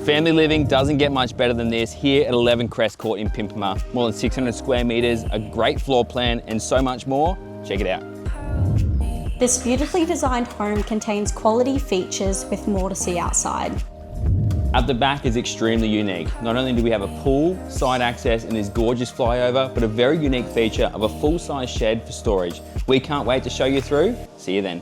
Family living doesn't get much better than this here at 11 Cress Court in Pimpama. More than 600 square meters, a great floor plan, and so much more. Check it out. This beautifully designed home contains quality features with more to see outside. At the back is extremely unique. Not only do we have a pool, side access, and this gorgeous flyover, but a very unique feature of a full-size shed for storage. We can't wait to show you through. See you then.